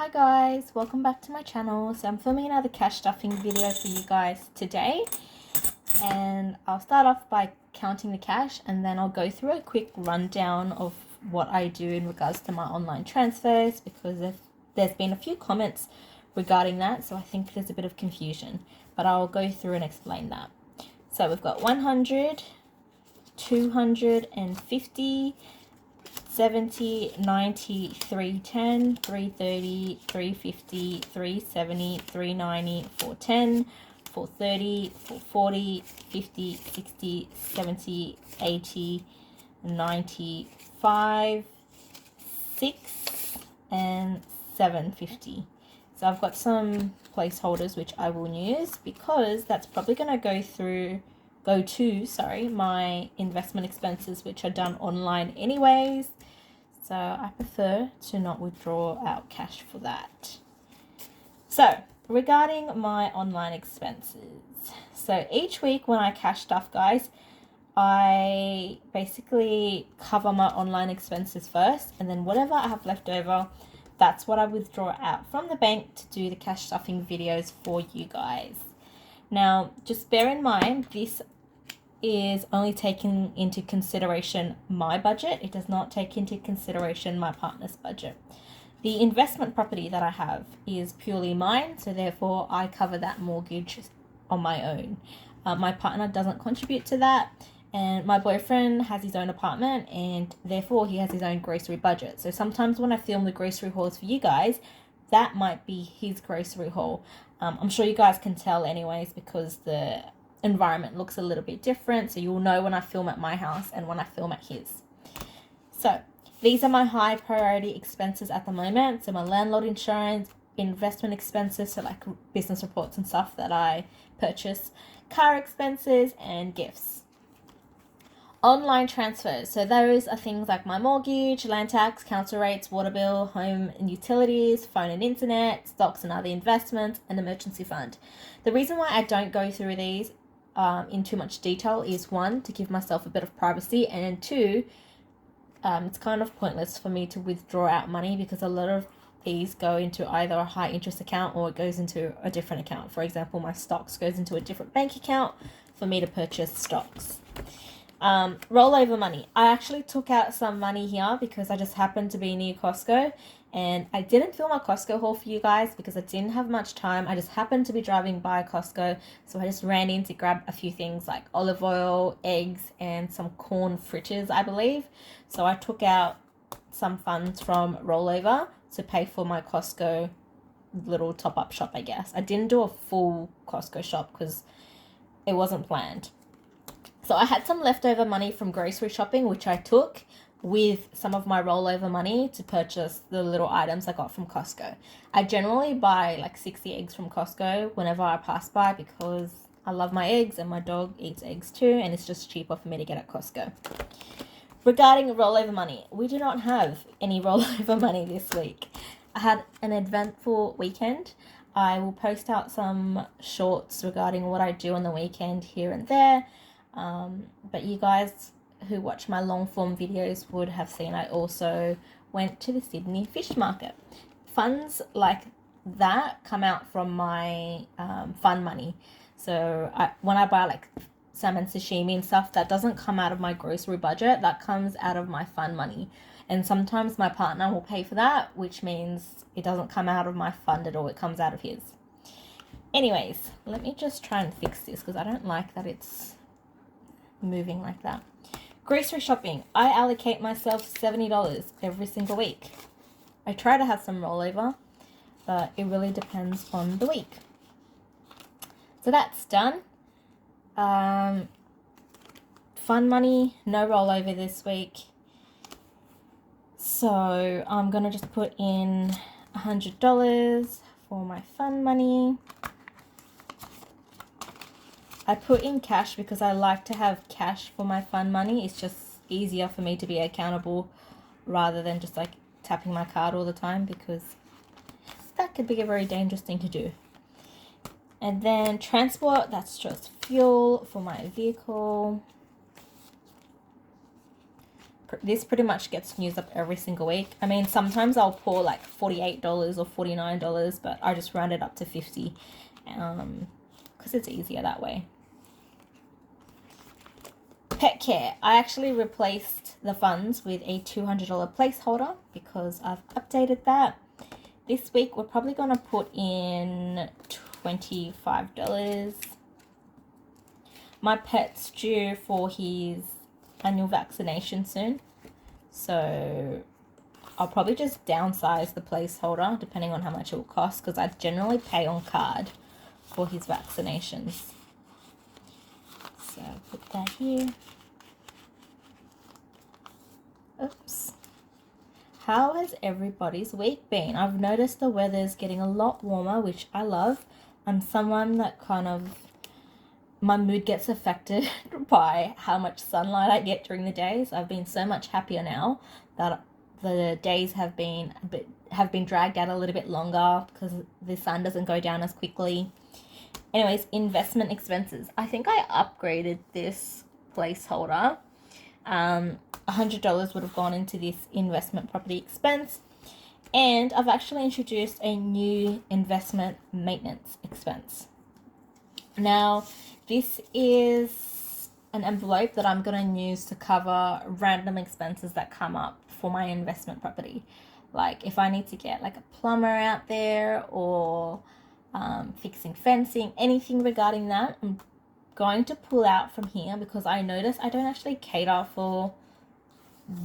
Hi guys, welcome back to my channel. So I'm filming another cash stuffing video for you guys today, and I'll start off by counting the cash and then I'll go through a quick rundown of what I do in regards to my online transfers, because there's been a few comments regarding that, so I think there's a bit of confusion, but I'll go through and explain that. So we've got 100, 250, 70, 90, 310, 330, 350, 370, 390, 410, 430, 440, 50, 60, 70, 80, 95, 6, and 750. So I've got some placeholders which I will use because that's probably going to go to my investment expenses, which are done online anyways. So I prefer to not withdraw out cash for that. So regarding my online expenses, so each week when I cash stuff, guys, I basically cover my online expenses first, and then whatever I have left over, that's what I withdraw out from the bank to do the cash stuffing videos for you guys. Now, just bear in mind, this is only taking into consideration my budget. It does not take into consideration my partner's budget. The investment property that I have is purely mine, so therefore I cover that mortgage on my own. My partner doesn't contribute to that, and my boyfriend has his own apartment, and therefore he has his own grocery budget. So sometimes when I film the grocery hauls for you guys, that might be his grocery haul. I'm sure you guys can tell anyways, because the environment looks a little bit different, so you'll know when I film at my house and when I film at his. So these are my high priority expenses at the moment. So my landlord insurance, investment expenses, so like business reports and stuff that I purchase, car expenses, and gifts. Online transfers, so those are things like my mortgage, land tax, council rates, water bill, home and utilities, phone and internet, stocks and other investments, and emergency fund. The reason why I don't go through these in too much detail is, one, to give myself a bit of privacy, and two, it's kind of pointless for me to withdraw out money because a lot of these go into either a high interest account or it goes into a different account. For example, my stocks goes into a different bank account for me to purchase stocks. Rollover money. I actually took out some money here because I just happened to be near Costco, and I didn't film a Costco haul for you guys because I didn't have much time. I just happened to be driving by Costco, so I just ran in to grab a few things like olive oil, eggs, and some corn fritters, I believe. So I took out some funds from rollover to pay for my Costco little top-up shop, I guess. I didn't do a full Costco shop because it wasn't planned. So I had some leftover money from grocery shopping, which I took with some of my rollover money to purchase the little items I got from Costco. I generally buy like 60 eggs from Costco whenever I pass by because I love my eggs and my dog eats eggs too, and it's just cheaper for me to get at Costco. Regarding rollover money, we do not have any rollover money this week. I had an eventful weekend. I will post out some shorts regarding what I do on the weekend here and there. But you guys who watch my long form videos would have seen I also went to the Sydney fish market. Funds like that come out from my fun money. So when I buy like salmon sashimi and stuff, that doesn't come out of my grocery budget, that comes out of my fun money. And sometimes my partner will pay for that, which means it doesn't come out of my fund at all, it comes out of his. Anyways, let me just try and fix this because I don't like that it's moving like that. Grocery shopping. I allocate myself $70 every single week. I try to have some rollover, but it really depends on the week. So that's done. Fun money, no rollover this week. So I'm going to just put in $100 for my fun money. I put in cash because I like to have cash for my fun money. It's just easier for me to be accountable rather than just like tapping my card all the time, because that could be a very dangerous thing to do. And then transport, that's just fuel for my vehicle. this pretty much gets used up every single week. I mean, sometimes I'll pour like $48 or $49, but I just round it up to 50 because it's easier that way. Pet care. I actually replaced the funds with a $200 placeholder because I've updated that. This week we're probably going to put in $25. My pet's due for his annual vaccination soon, so I'll probably just downsize the placeholder depending on how much it will cost, because I generally pay on card for his vaccinations. So I'll put that here. Oops. How has everybody's week been? I've noticed the weather's getting a lot warmer, which I love. I'm someone that my mood gets affected by how much sunlight I get during the days. I've been so much happier now that the days have been dragged out a little bit longer because the sun doesn't go down as quickly. Anyways, investment expenses. I think I upgraded this placeholder. $100 would have gone into this investment property expense, and I've actually introduced a new investment maintenance expense. Now, this is an envelope that I'm going to use to cover random expenses that come up for my investment property. Like if I need to get like a plumber out there or fixing fencing, anything regarding that, I'm going to pull out from here because I notice I don't actually cater for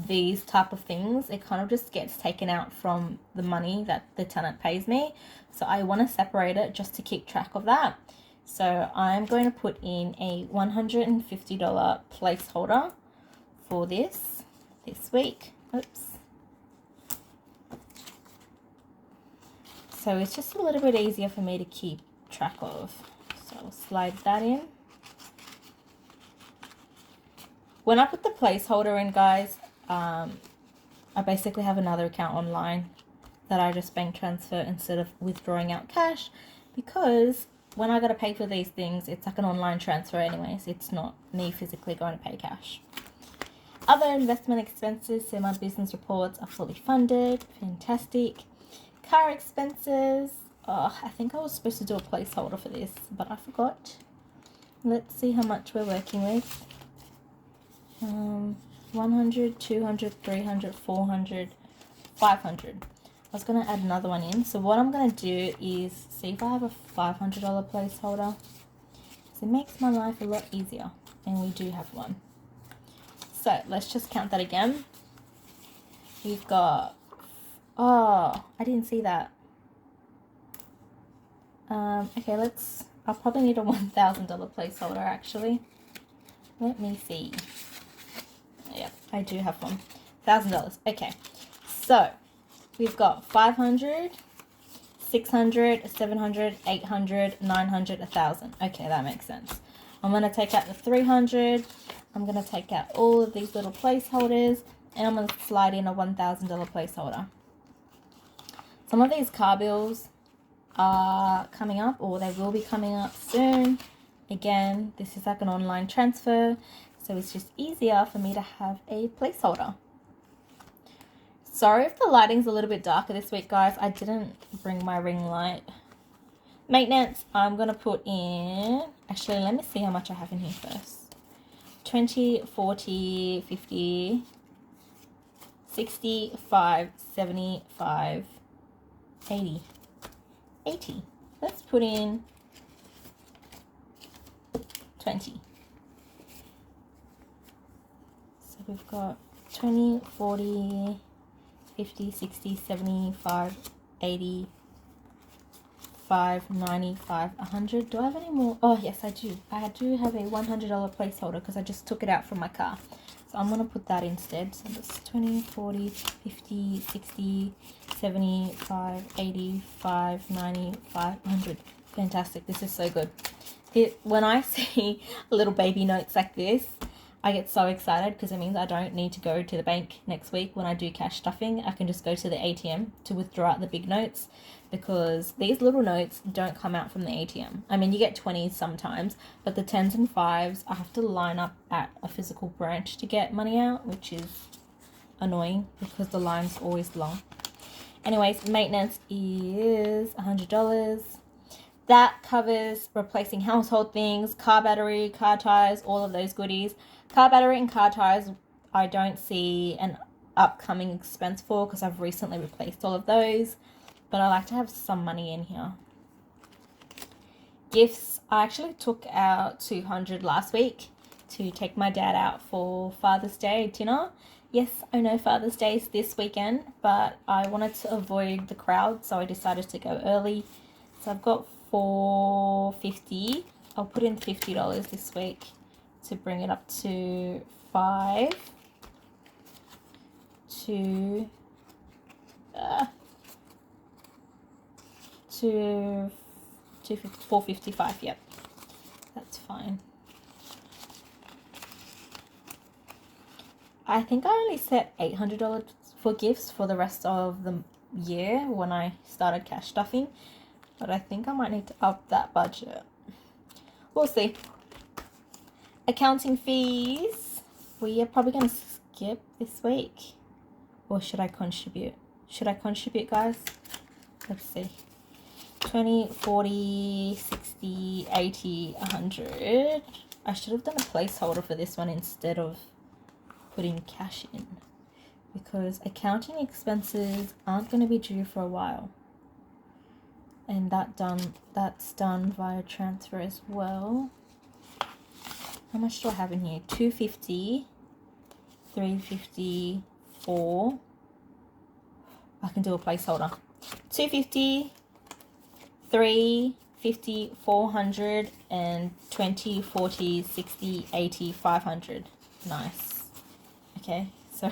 these type of things. It kind of just gets taken out from the money that the tenant pays me. So I want to separate it just to keep track of that. So I'm going to put in a $150 placeholder for this week. Oops. So it's just a little bit easier for me to keep track of. So I'll slide that in. When I put the placeholder in, guys, I basically have another account online that I just bank transfer instead of withdrawing out cash, because when I got to pay for these things, it's like an online transfer anyways. It's not me physically going to pay cash. Other investment expenses, so my business reports are fully funded. Fantastic. Car expenses. Oh, I think I was supposed to do a placeholder for this, but I forgot. Let's see how much we're working with. 100, 200, 300, 400, 500. I was going to add another one in. So what I'm going to do is see if I have a $500 placeholder. So it makes my life a lot easier. And we do have one. So let's just count that again. We've got... Oh, I didn't see that. Okay, I'll probably need a $1,000 placeholder actually. Let me see. Yep, I do have one. $1,000. Okay, so we've got 500, 600, 700, 800, 900, 1,000. Okay, that makes sense. I'm going to take out the 300. I'm going to take out all of these little placeholders, and I'm going to slide in a $1,000 placeholder. Some of these car bills are coming up, or they will be coming up soon. Again, this is like an online transfer, so it's just easier for me to have a placeholder. Sorry if the lighting's a little bit darker this week, guys. I didn't bring my ring light. Maintenance, I'm going to put in... Actually, let me see how much I have in here first. 20, 40, 50, 65, 75, 80. 80. Let's put in 20. So we've got 20, 40, 50, 60, 75, 80, 5, 95, 100. Do I have any more? Oh, yes, I do. I do have a $100 placeholder because I just took it out from my car. So I'm going to put that instead. So that's 20, 40, 50, 60, 75, 85, 95, 100. Fantastic. This is so good. When I see little baby notes like this, I get so excited because it means I don't need to go to the bank next week when I do cash stuffing. I can just go to the ATM to withdraw out the big notes, because these little notes don't come out from the ATM. I mean, you get 20s sometimes, but the 10s and 5s, I have to line up at a physical branch to get money out, which is annoying because the line's always long. Anyways, maintenance is $100. That covers replacing household things, car battery, car tires, all of those goodies. Car battery and car tires, I don't see an upcoming expense for because I've recently replaced all of those. But I like to have some money in here. Gifts, I actually took out $200 last week to take my dad out for Father's Day dinner. Yes, I know Father's Day is this weekend, but I wanted to avoid the crowd, so I decided to go early. So I've got $4.50. I'll put in $50 this week to bring it up to $5 to $4.55. Yep, that's fine. I think I only set $800 for gifts for the rest of the year when I started cash stuffing, but I think I might need to up that budget. We'll see. Accounting fees, we are probably going to skip this week. Or should I contribute? Should I contribute, guys? Let's see. 20, 40, 60, 80, 100. I should have done a placeholder for this one instead of putting cash in, because accounting expenses aren't going to be due for a while. And that's done via transfer as well. How much do I have in here? 250, 350, 4. I can do a placeholder. 250, 350, 400, and 20, 40, 60, 80, 500. Nice. Okay, so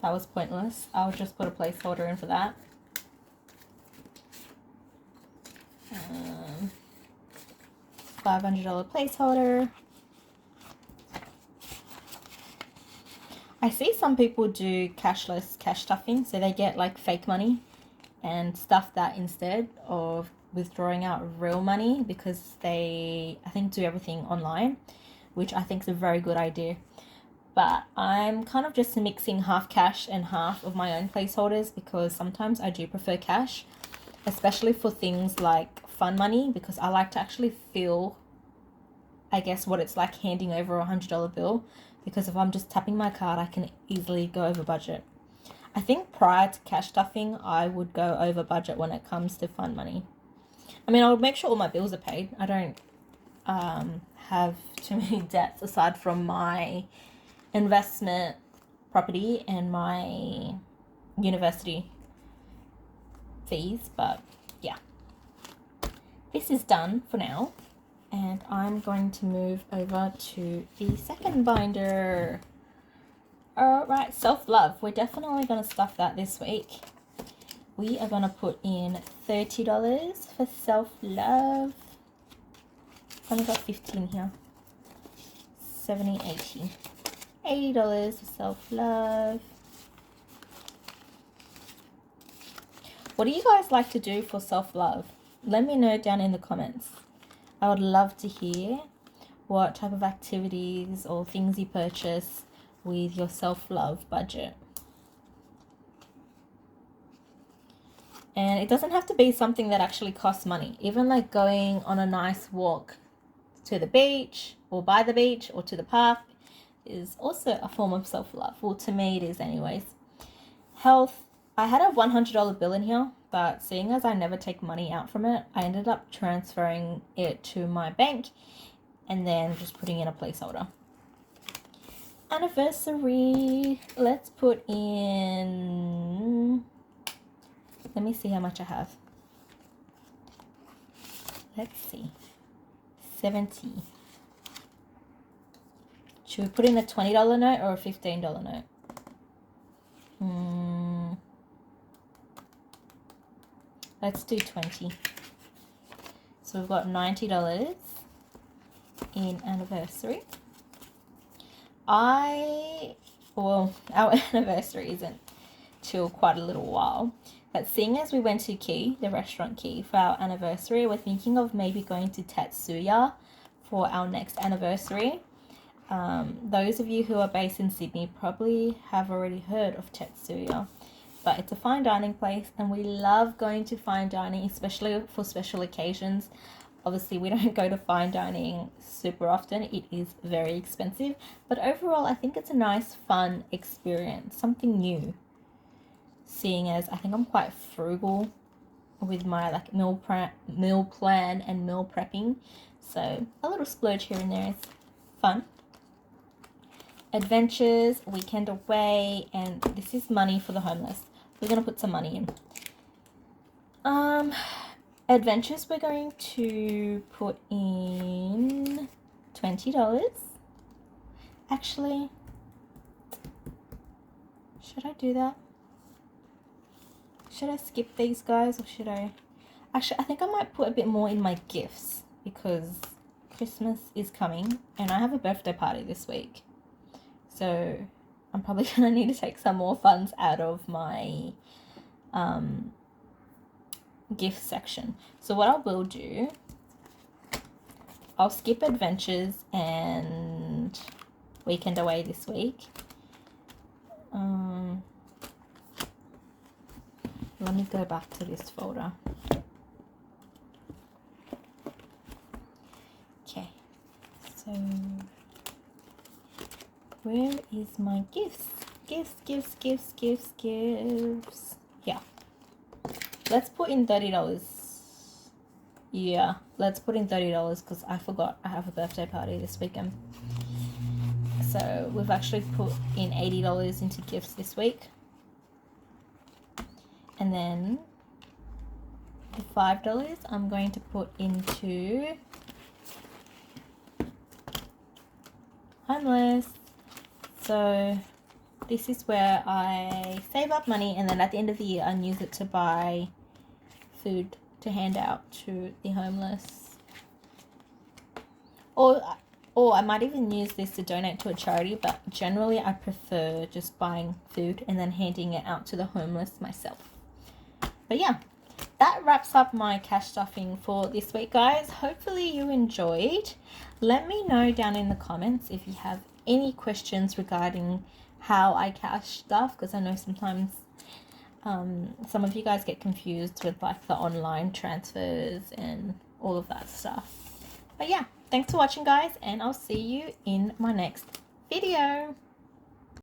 that was pointless. I'll just put a placeholder in for that. $500 placeholder. I see some people do cashless cash stuffing, so they get like fake money and stuff that instead of withdrawing out real money, because they, I think, do everything online, which I think is a very good idea. But I'm kind of just mixing half cash and half of my own placeholders, because sometimes I do prefer cash, especially for things like fun money, because I like to actually feel, I guess, what it's like handing over a $100 bill, because if I'm just tapping my card, I can easily go over budget. I think prior to cash stuffing, I would go over budget when it comes to fun money. I mean, I'll make sure all my bills are paid. I don't have too many debts aside from my investment property and my university fees, but yeah, this is done for now, and I'm going to move over to the second binder. All right, self-love, we're definitely going to stuff that this week. We are going to put in $30 for self-love. I've only got 15 here. 70, 80. $80 for self-love. What do you guys like to do for self-love? Let me know down in the comments. I would love to hear what type of activities or things you purchase with your self-love budget. And it doesn't have to be something that actually costs money. Even like going on a nice walk to the beach or by the beach or to the park is also a form of self-love. Well, to me it is anyways. Health, I had a $100 bill in here, but seeing as I never take money out from it, I ended up transferring it to my bank and then just putting in a placeholder. Anniversary, let's put in, let me see how much I have. Let's see, 70. Should we put in a $20 note or a $15 note? Let's do 20. So we've got $90 in anniversary. Our anniversary isn't till quite a little while. But seeing as we went to Key, the restaurant Key, for our anniversary, we're thinking of maybe going to Tatsuya for our next anniversary. those of you who are based in Sydney probably have already heard of Tetsuya, but it's a fine dining place and we love going to fine dining, especially for special occasions. Obviously, we don't go to fine dining super often. It is very expensive, but overall, I think it's a nice, fun experience, something new. Seeing as I think I'm quite frugal with my like meal plan and meal prepping, so a little splurge here and there is fun. Adventures, weekend away, and this is money for the homeless. We're gonna put some money in. Adventures, we're going to put in $20. Actually, should I do that? Should I skip these guys or should I? Actually, I think I might put a bit more in my gifts because Christmas is coming and I have a birthday party this week. So I'm probably going to need to take some more funds out of my gift section. So what I will do, I'll skip adventures and weekend away this week. Let me go back to this folder. Okay, so where is my gifts? Gifts. Yeah. Let's put in $30. Yeah, let's put in $30 because I forgot I have a birthday party this weekend. So we've actually put in $80 into gifts this week. And then the $5 I'm going to put into homeless. So this is where I save up money and then at the end of the year I use it to buy food to hand out to the homeless. Or I might even use this to donate to a charity, but generally I prefer just buying food and then handing it out to the homeless myself. But yeah, that wraps up my cash stuffing for this week, guys. Hopefully you enjoyed. Let me know down in the comments if you have any questions regarding how I cash stuff, because I know sometimes some of you guys get confused with like the online transfers and all of that stuff. But yeah, thanks for watching, guys, and I'll see you in my next video.